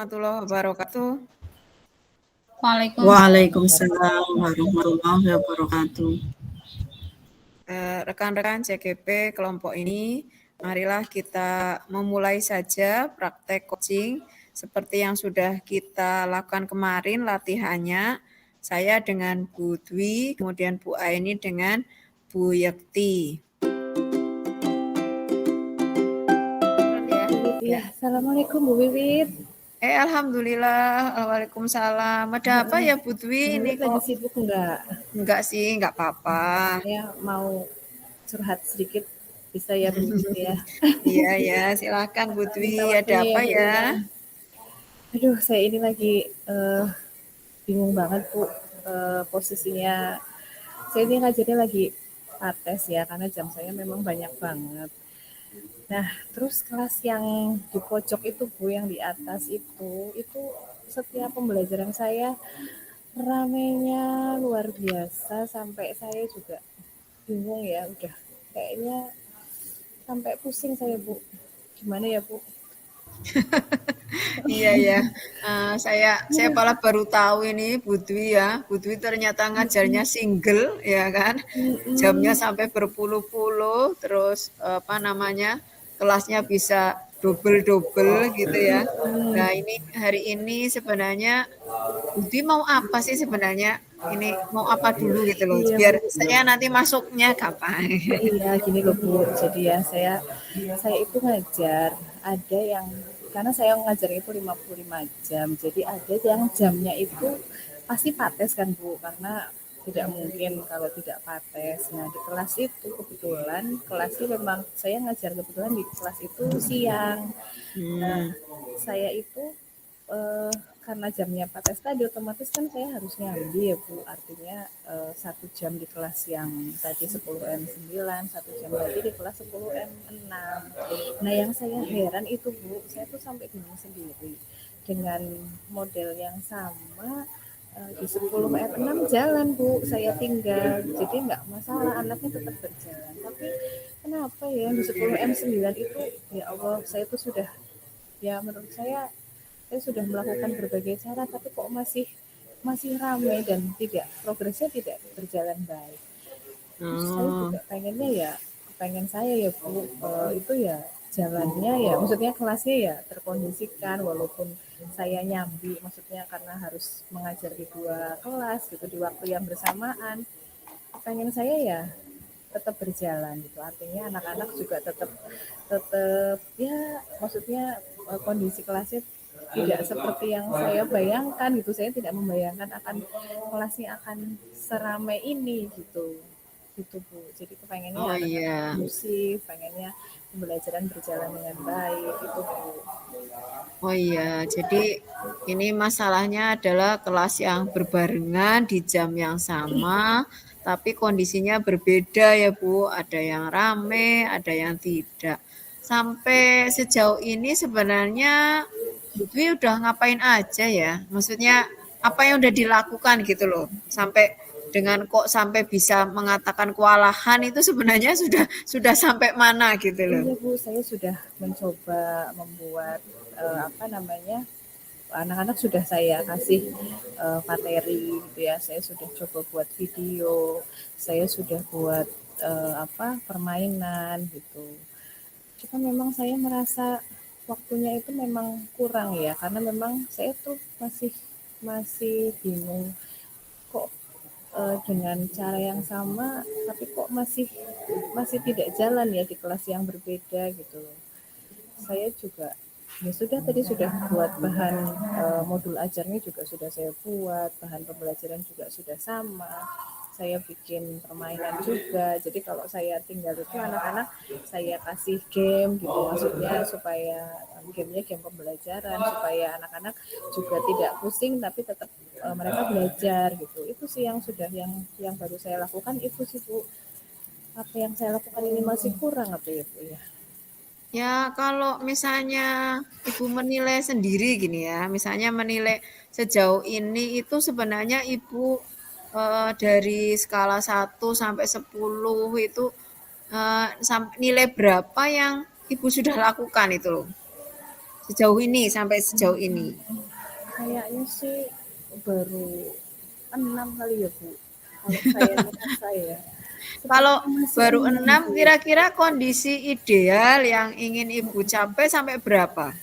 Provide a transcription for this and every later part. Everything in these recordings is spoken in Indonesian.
warahmatullahi wabarakatuh. Waalaikumsalam Waalaikumsalam warahmatullahi wabarakatuh. Rekan-rekan CGP kelompok ini, marilah kita memulai saja praktek coaching seperti yang sudah kita lakukan kemarin latihannya. Saya dengan Bu Dwi, kemudian Bu Aini dengan Bu Yekti. Ya, Assalamualaikum Bu Wiwit. Alhamdulillah, waalaikumsalam. Ada apa ya Bu Dwi? Ini Wiwit lagi sibuk enggak? Enggak sih, enggak apa-apa. Saya mau curhat sedikit, bisa ya Bu Wiwit ya? Iya ya, silakan Bu Dwi. Ada apa Bu, ya? Aduh, saya ini lagi bingung banget Bu, posisinya. Saya ini ngajarnya lagi pates ya, karena jam saya memang banyak banget. Nah, terus kelas yang di pojok itu Bu, yang di atas itu setiap pembelajaran saya ramenya luar biasa sampai saya juga bingung ya, udah kayaknya sampai pusing saya Bu. Gimana ya Bu? Iya ya, saya malah baru tahu ini Bu Dwi ya. Bu Dwi ternyata ngajarnya single ya kan, jamnya sampai berpuluh-puluh, terus apa namanya, kelasnya bisa double-double gitu ya. Nah ini hari ini sebenarnya Bu Dwi mau apa sih sebenarnya? Ini mau apa dulu gitu loh, Iya biar Bu. saya nanti masuknya kapan. Iya gini loh Bu, jadi ya saya itu ngajar, ada yang karena saya ngajar itu 55 jam, jadi ada yang jamnya itu pasti pates kan Bu, karena tidak mungkin kalau tidak pates. Nah di kelas itu kebetulan kelasnya memang saya ngajar kebetulan di kelas itu siang. Nah saya itu karena jamnya pates tadi otomatis kan saya harus nyambi ya Bu, artinya 1 jam di kelas yang tadi 10M9, 1 jam lagi di kelas 10M6. Nah yang saya heran itu Bu, saya tuh sampai bingung sendiri dengan model yang sama. Di 10M6 jalan Bu, saya tinggal, jadi nggak masalah, anaknya tetap berjalan. Tapi kenapa ya di 10M9 itu, ya Allah, saya tuh sudah, ya menurut saya sudah melakukan berbagai cara, tapi kok masih ramai dan progresnya tidak berjalan baik. Terus saya juga pengen saya ya Bu, itu ya jalannya ya, maksudnya kelasnya ya terkondisikan, walaupun saya nyambi, maksudnya karena harus mengajar di 2 kelas gitu di waktu yang bersamaan. Pengen saya ya tetap berjalan gitu, artinya anak-anak juga tetap ya, maksudnya kondisi kelasnya tidak seperti yang saya bayangkan gitu. Saya tidak membayangkan kelasnya akan seramai ini gitu Bu. Jadi kepengennya anak-anak kondusif, pengennya pembelajaran berjalan dengan baik itu Bu. Oh iya, jadi ini masalahnya adalah kelas yang berbarengan di jam yang sama, tapi kondisinya berbeda ya Bu. Ada yang rame, ada yang tidak. Sampai sejauh ini sebenarnya Bu Dwi udah ngapain aja ya? Maksudnya apa yang udah dilakukan gitu loh, sampai dengan kok sampai bisa mengatakan kewalahan itu sebenarnya sudah sampai mana gitu loh. Iya Bu, saya sudah mencoba membuat anak-anak sudah saya kasih materi gitu ya. Saya sudah coba buat video, saya sudah buat permainan gitu. Cuma memang saya merasa waktunya itu memang kurang ya, karena memang saya tuh masih bingung kok dengan cara yang sama tapi kok masih tidak jalan ya di kelas yang berbeda gitu loh. Saya juga ya sudah tadi sudah buat bahan modul ajarnya juga sudah saya buat, bahan pembelajaran juga sudah sama. Saya bikin permainan juga. Jadi kalau saya tinggal itu anak-anak saya kasih game gitu, maksudnya supaya gamenya game pembelajaran supaya anak-anak juga tidak pusing tapi tetap mereka belajar gitu. Itu sih yang baru saya lakukan itu sih Bu. Apa yang saya lakukan ini masih kurang apa ya Bu ya? Ya, kalau misalnya Ibu menilai sendiri gini ya, misalnya menilai sejauh ini itu sebenarnya Ibu dari skala 1 sampai 10 itu nilai berapa yang Ibu sudah lakukan itu loh? Sejauh ini, sampai sejauh ini. Kayaknya sih baru 6 kali ya Bu. Kalau saya lihat saya. Kalau Sepertinya masih baru 6 6, Bu. kira-kira kondisi ideal yang ingin Ibu capai sampai berapa?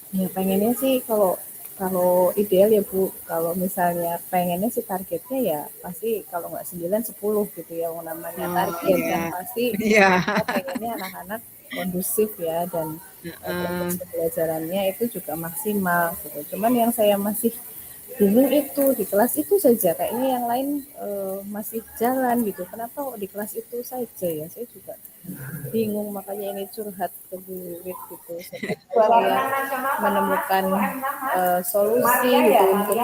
Ya pengennya sih kalau kalau ideal ya Bu, kalau misalnya pengennya sih targetnya ya pasti kalau nggak 9, 10 gitu ya. Yang namanya Oh target iya, kan pasti iya. kita pengennya anak-anak kondusif ya dan proses Heeh. pembelajarannya itu juga maksimal gitu. Cuman yang saya masih bingung itu di kelas itu saja kayaknya yang lain masih jalan gitu. Kenapa kok di kelas itu saja ya? Saya juga bingung makanya ini curhat ke Bu Wit gitu. Siapa tahu saya menemukan solusi gitu untuk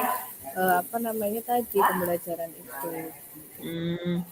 apa namanya tadi pembelajaran itu. Hmm.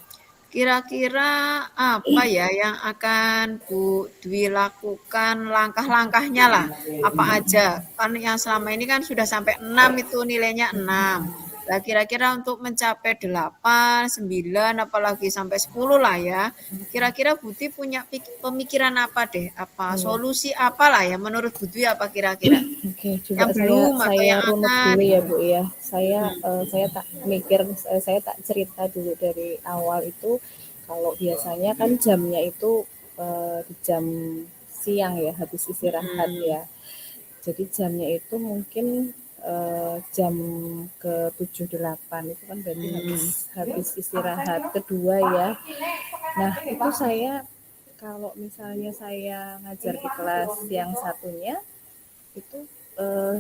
Kira-kira apa ya yang akan Bu Dwi lakukan langkah-langkahnya lah? Apa aja? Kan yang selama ini kan sudah sampai 6 itu nilainya 6. Lah kira-kira untuk mencapai 8, 9, apalagi sampai 10 lah ya. Kira-kira Bu Dwi punya pemikiran apa deh? Apa Iya. solusi apa lah ya menurut Bu Dwi apa kira-kira? Oke, coba Yang saya belum atau saya yang runut akan? dulu ya Bu ya. Hmm. Saya tak mikir saya tak cerita dulu dari awal itu kalau biasanya kan jamnya itu di jam siang ya habis istirahat Hmm. ya. Jadi jamnya itu mungkin jam ke 7 8 itu kan berarti habis Hmm. habis istirahat kedua ya. Nah, itu saya kalau misalnya saya ngajar di kelas yang satunya itu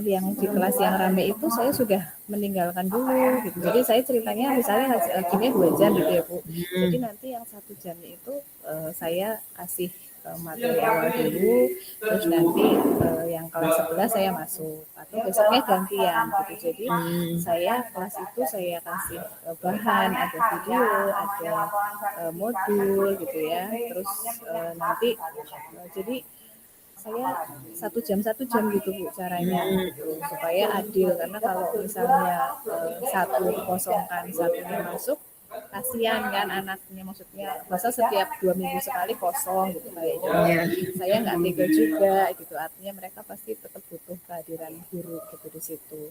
yang di kelas yang rame itu saya sudah meninggalkan dulu gitu. Jadi saya ceritanya misalnya ngajarnya 2 jam gitu ya Bu. Jadi Hmm. nanti yang 1 jamnya itu saya kasih materi awal dulu, terus nanti yang kelas 11 saya masuk atau besoknya gantian gitu. Jadi Hmm. saya kelas itu saya kasih bahan, ada video, ada modul gitu ya. Terus nanti jadi saya 1 jam gitu Bu caranya Hmm. gitu supaya adil karena kalau misalnya satu dikosongkan satunya masuk kasihan kan anaknya maksudnya masa setiap 2 minggu sekali kosong gitu kayaknya Ya. saya nggak tega juga gitu artinya mereka pasti tetap butuh kehadiran guru gitu di situ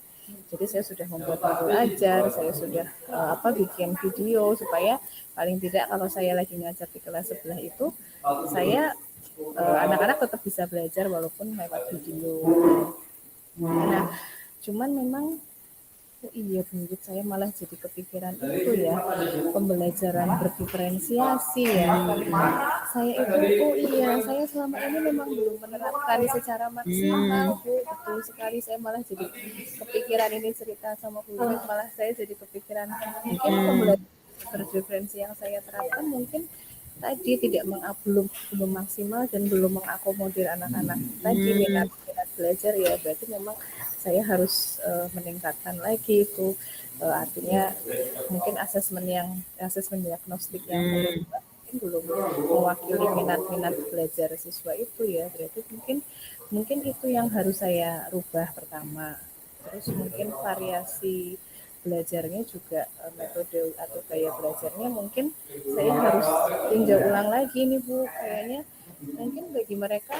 jadi saya sudah membuat modul ajar saya sudah apa bikin video supaya paling tidak kalau saya lagi ngajar di kelas sebelah itu saya anak-anak tetap bisa belajar walaupun lewat video. Nah, cuman memang oh iya Bu, saya malah jadi kepikiran itu ya pembelajaran berdiferensiasi ya. Saya itu oh iya saya selama ini memang belum menerapkan secara maksimal Hmm. Bu. Betul sekali saya malah jadi kepikiran ini cerita sama Bu malah saya jadi kepikiran mungkin Hmm. pembelajaran berdiferensi yang saya terapkan mungkin tadi tidak belum belum maksimal dan belum mengakomodir anak-anak tadi Hmm. minat belajar ya berarti memang saya harus meningkatkan lagi itu artinya mungkin asesmen diagnostik yang Hmm. berubah mungkin belum mewakili minat-minat belajar siswa itu ya berarti mungkin mungkin itu yang harus saya rubah pertama terus mungkin variasi belajarnya juga metode atau gaya belajarnya mungkin saya harus tinjau ulang lagi nih Bu kayaknya mungkin bagi mereka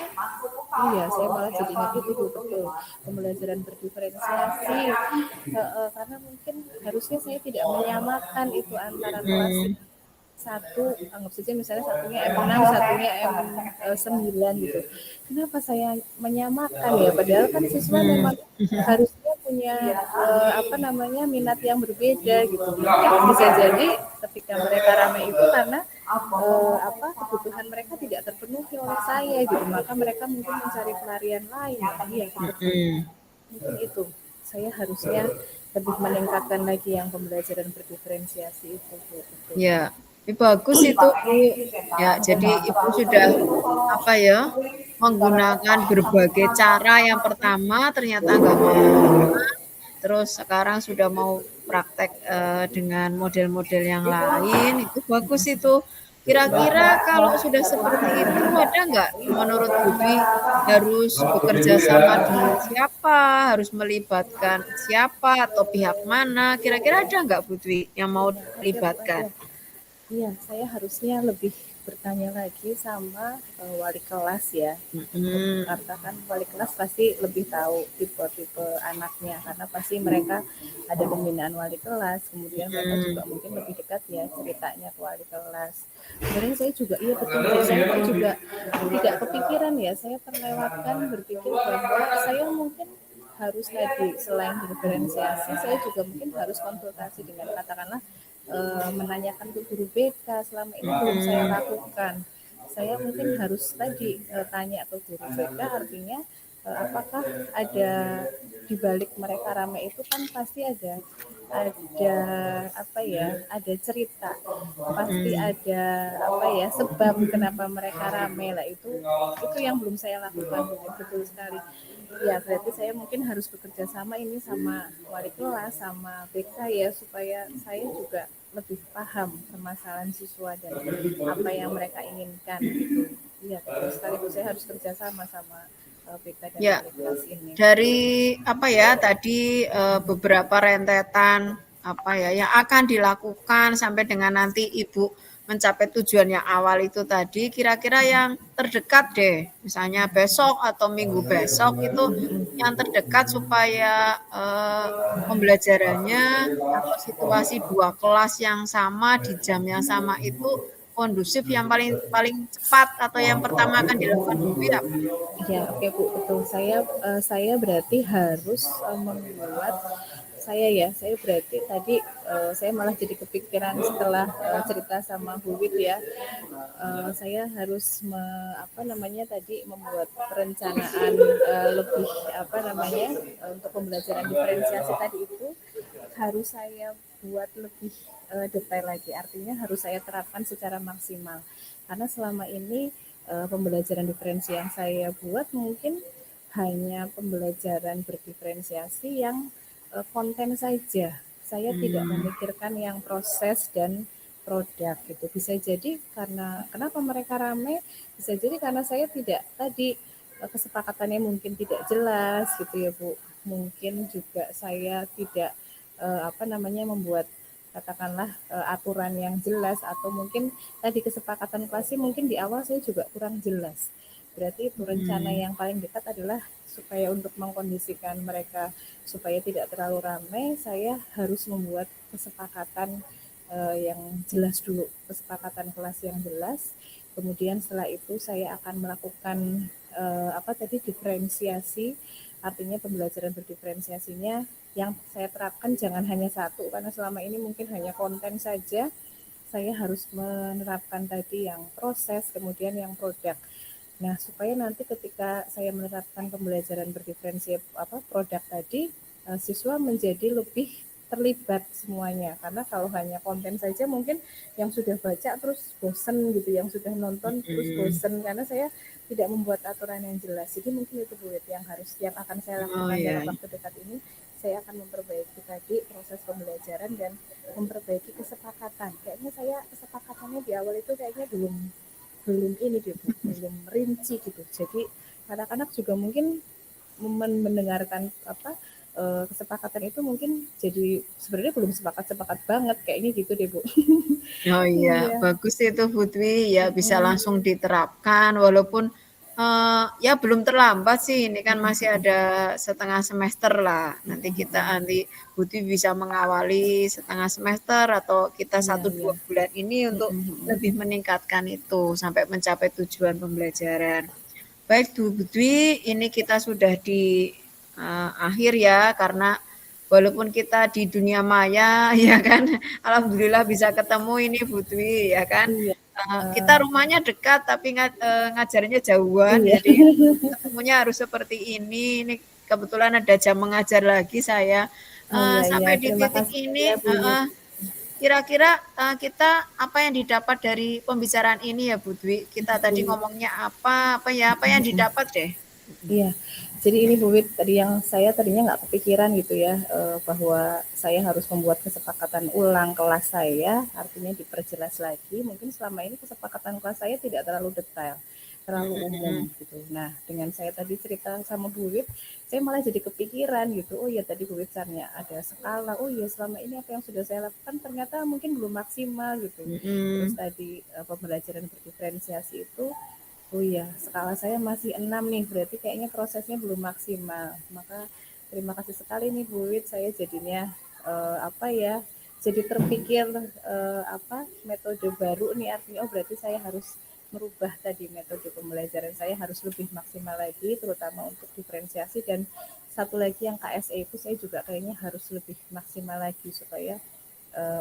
iya saya malah jadi ingat itu Bu betul pembelajaran berdiferensiasi karena mungkin harusnya saya tidak menyamakan itu antara kelas Hmm. satu anggap saja misalnya satunya M6 satunya M9 gitu kenapa saya menyamakan ya padahal kan siswa Hmm. memang harusnya punya apa namanya minat yang berbeda gitu mungkin bisa jadi ketika mereka ramai itu karena apa kebutuhan mereka tidak terpenuhi oleh saya gitu maka mereka mungkin mencari pelarian lain iya betul Hmm. mungkin itu saya harusnya lebih meningkatkan lagi yang pembelajaran berdiferensiasi itu Bu. Betul. Ya, ini bagus itu, Bu. Ya, jadi Ibu sudah apa ya, menggunakan berbagai cara. Yang pertama ternyata nggak maksimal, terus sekarang sudah mau praktek dengan model-model yang lain. Itu bagus itu. Kira-kira kalau sudah seperti itu, ada nggak menurut Bu Dwi harus bekerja sama dengan siapa, harus melibatkan siapa atau pihak mana? Kira-kira ada nggak Bu Dwi yang mau Ada Bu, ada. libatkan? Iya, saya harusnya lebih bertanya lagi sama wali kelas ya. Mm-mm. Karena kan wali kelas pasti lebih tahu tipe-tipe anaknya karena pasti mereka ada pembinaan wali kelas, kemudian mereka juga Mm-mm. mungkin lebih dekat ya ceritanya ke wali kelas. Sebenarnya saya juga iya betul, saya juga tidak kepikiran ya, saya terlewatkan berpikir bahwa saya mungkin harus tadi selain diferensiasi, saya juga mungkin harus konsultasi dengan katakanlah menanyakan ke guru BK selama ini belum saya Mm-mm. lakukan. Saya mungkin harus tadi tanya ke guru BK artinya apakah ada di balik mereka rame itu kan pasti ada apa ya, ada cerita, pasti Mm-mm. ada apa ya, sebab kenapa mereka rame lah, itu yang belum saya lakukan. Betul sekali ya, berarti saya mungkin harus bekerja sama ini sama wali kelas sama BK ya, supaya saya juga lebih paham permasalahan siswa dan apa yang mereka inginkan gitu. Iya, betul sekali Bu. Saya harus kerja sama sama BK dan Ya, wali kelas ini. dari apa ya tadi beberapa rentetan apa ya yang akan dilakukan sampai dengan nanti Ibu mencapai tujuan yang awal itu tadi, kira-kira yang terdekat deh, misalnya besok atau minggu besok itu yang terdekat supaya pembelajarannya atau situasi dua kelas yang sama di jam yang sama itu kondusif, yang paling paling cepat atau yang pertama akan dilakukan dulu ya. Ya, oke Bu, betul. Saya berarti harus membuat saya berarti tadi saya malah jadi kepikiran setelah cerita sama Bu Wit ya. Saya harus apa namanya tadi membuat perencanaan lebih apa namanya untuk pembelajaran diferensiasi tadi itu harus saya buat lebih detail lagi. Artinya harus saya terapkan secara maksimal. Karena selama ini pembelajaran diferensi yang saya buat mungkin hanya pembelajaran berdiferensiasi yang konten saja. Saya tidak Hmm. memikirkan yang proses dan produk gitu. Bisa jadi karena kenapa mereka ramai, bisa jadi karena saya tidak tadi kesepakatannya mungkin tidak jelas gitu ya Bu. Mungkin juga saya tidak apa namanya membuat katakanlah aturan yang jelas, atau mungkin tadi kesepakatan klasi mungkin di awal saya juga kurang jelas. Berarti itu rencana Hmm. yang paling dekat adalah supaya untuk mengkondisikan mereka supaya tidak terlalu ramai, saya harus membuat kesepakatan yang jelas dulu, kesepakatan kelas yang jelas. Kemudian setelah itu saya akan melakukan apa tadi diferensiasi, artinya pembelajaran berdiferensiasinya yang saya terapkan jangan hanya satu, karena selama ini mungkin hanya konten saja. Saya harus menerapkan tadi yang proses, kemudian yang produk. Nah, supaya nanti ketika saya menerapkan pembelajaran berdiferensi apa produk tadi, siswa menjadi lebih terlibat semuanya. Karena kalau hanya konten saja mungkin yang sudah baca terus bosen gitu, yang sudah nonton terus Hmm. bosen karena saya tidak membuat aturan yang jelas. Jadi mungkin itu Bu yang akan saya Oh lakukan ya. dalam waktu dekat ini. Saya akan memperbaiki tadi proses pembelajaran dan memperbaiki kesepakatan. Kayaknya saya kesepakatannya di awal itu kayaknya belum belum ini deh Bu, belum rinci gitu. Jadi anak-anak juga mungkin mendengarkan apa kesepakatan itu mungkin jadi sebenarnya belum sepakat-sepakat banget kayaknya gitu deh Bu. Oh iya, Iya. bagus itu Putri ya bisa Mm-mm. langsung diterapkan walaupun ya belum terlambat sih, ini kan masih Mm-mm. ada setengah semester lah. Nanti kita nanti Putri bisa mengawali setengah semester atau kita Iya, satu iya. dua bulan ini untuk Mm-mm. lebih meningkatkan itu sampai mencapai tujuan pembelajaran. Baik Bu Putri, ini kita sudah di akhir ya, karena walaupun kita di dunia maya ya kan, alhamdulillah bisa ketemu ini Bu Dwi ya kan. Iya. Kita rumahnya dekat tapi ngajarnya jauhan, Iya. jadi ketemunya harus seperti ini. Ini kebetulan ada jam mengajar lagi saya. Oh iya, iya. Sampai di Terima titik kasih ini, ya Bu Wit. kira-kira kita apa yang didapat dari pembicaraan ini ya Bu Dwi? Kita tadi Iya. ngomongnya apa yang didapat deh? Iya, jadi ini Bu Wit, tadi yang saya tadinya nggak kepikiran gitu ya, bahwa saya harus membuat kesepakatan ulang kelas saya, artinya diperjelas lagi. Mungkin selama ini kesepakatan kelas saya tidak terlalu detail. terlalu umum gitu. Nah, dengan saya tadi cerita sama Bu Wit, saya malah jadi kepikiran gitu. Oh ya tadi Bu Wit caranya ada skala. Oh ya selama ini apa yang sudah saya lakukan ternyata mungkin belum maksimal gitu. Terus tadi pembelajaran berdiferensiasi itu, oh ya skala saya masih 6 nih, berarti kayaknya prosesnya belum maksimal. Maka terima kasih sekali nih Bu Wit, saya jadinya apa ya, jadi terpikir apa metode baru nih, artinya oh berarti saya harus merubah tadi metode pembelajaran saya harus lebih maksimal lagi, terutama untuk diferensiasi, dan satu lagi yang KSE itu saya juga kayaknya harus lebih maksimal lagi supaya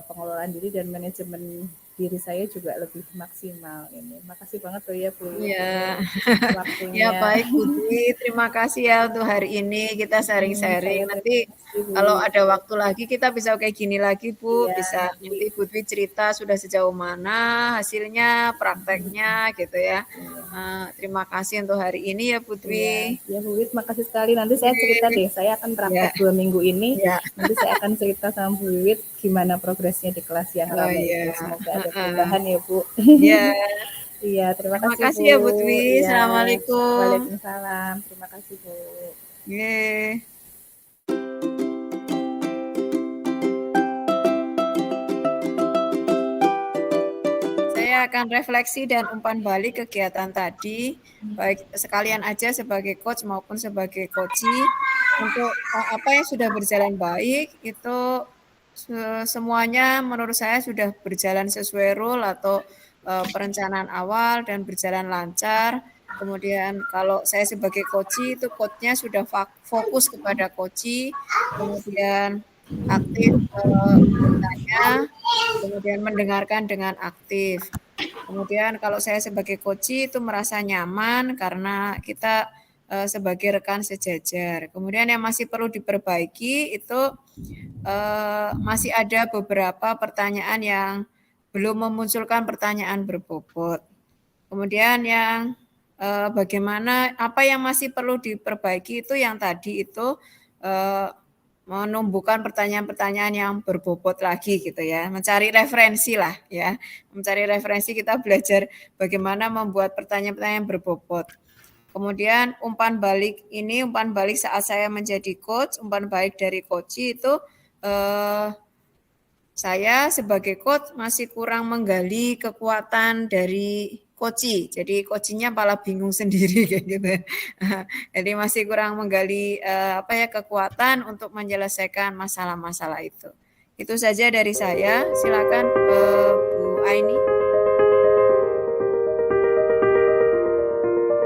pengelolaan diri dan manajemen diri saya juga lebih maksimal ini. Makasih banget tuh ya Bu Wit Iya. ini Ya waktunya. baik Bu Dwi, terima kasih ya untuk hari ini kita sharing-sharing. Saya Nanti terima kasih Bu kalau Wit. ada waktu lagi kita bisa kayak gini lagi Bu, Iya bisa nanti. nanti Bu Dwi cerita sudah sejauh mana hasilnya, prakteknya gitu ya. Terima kasih untuk hari ini ya Bu Iya, Dwi. ya Bu Wit, makasih sekali. Nanti saya cerita deh, saya akan Ya, praktek 2 minggu ini. ya. Nanti saya akan cerita sama Bu Wit gimana progresnya di kelas yang Oh rame itu. iya. Semoga ada Heeh. perubahan ya Bu. Ya, Iya, terima terima kasih kasih Bu. ya Bu Dwi. Iya, Assalamualaikum. Waalaikumsalam. Terima kasih Bu. Yeay. Saya akan refleksi dan umpan balik kegiatan tadi, baik sekalian aja sebagai coach maupun sebagai coachee. Untuk apa yang sudah berjalan baik, itu semuanya menurut saya sudah berjalan sesuai rule atau perencanaan awal dan berjalan lancar. Kemudian kalau saya sebagai coachee itu coachnya sudah fokus kepada coachee, kemudian aktif bertanya, kemudian mendengarkan dengan aktif. Kemudian kalau saya sebagai coachee itu merasa nyaman karena kita sebagai rekan sejajar. Kemudian yang masih perlu diperbaiki itu masih ada beberapa pertanyaan yang belum memunculkan pertanyaan berbobot. Kemudian yang bagaimana apa yang masih perlu diperbaiki itu yang tadi itu menumbuhkan pertanyaan-pertanyaan yang berbobot lagi gitu ya, mencari referensi lah ya, mencari referensi kita belajar bagaimana membuat pertanyaan-pertanyaan berbobot. Kemudian umpan balik ini, umpan balik saat saya menjadi coach, umpan balik dari coach itu saya sebagai coach masih kurang menggali kekuatan dari coachee. Jadi coachee-nya malah bingung sendiri kayak gitu. Jadi masih kurang menggali kekuatan untuk menyelesaikan masalah-masalah itu. Itu saja dari saya. Silakan Bu Aini.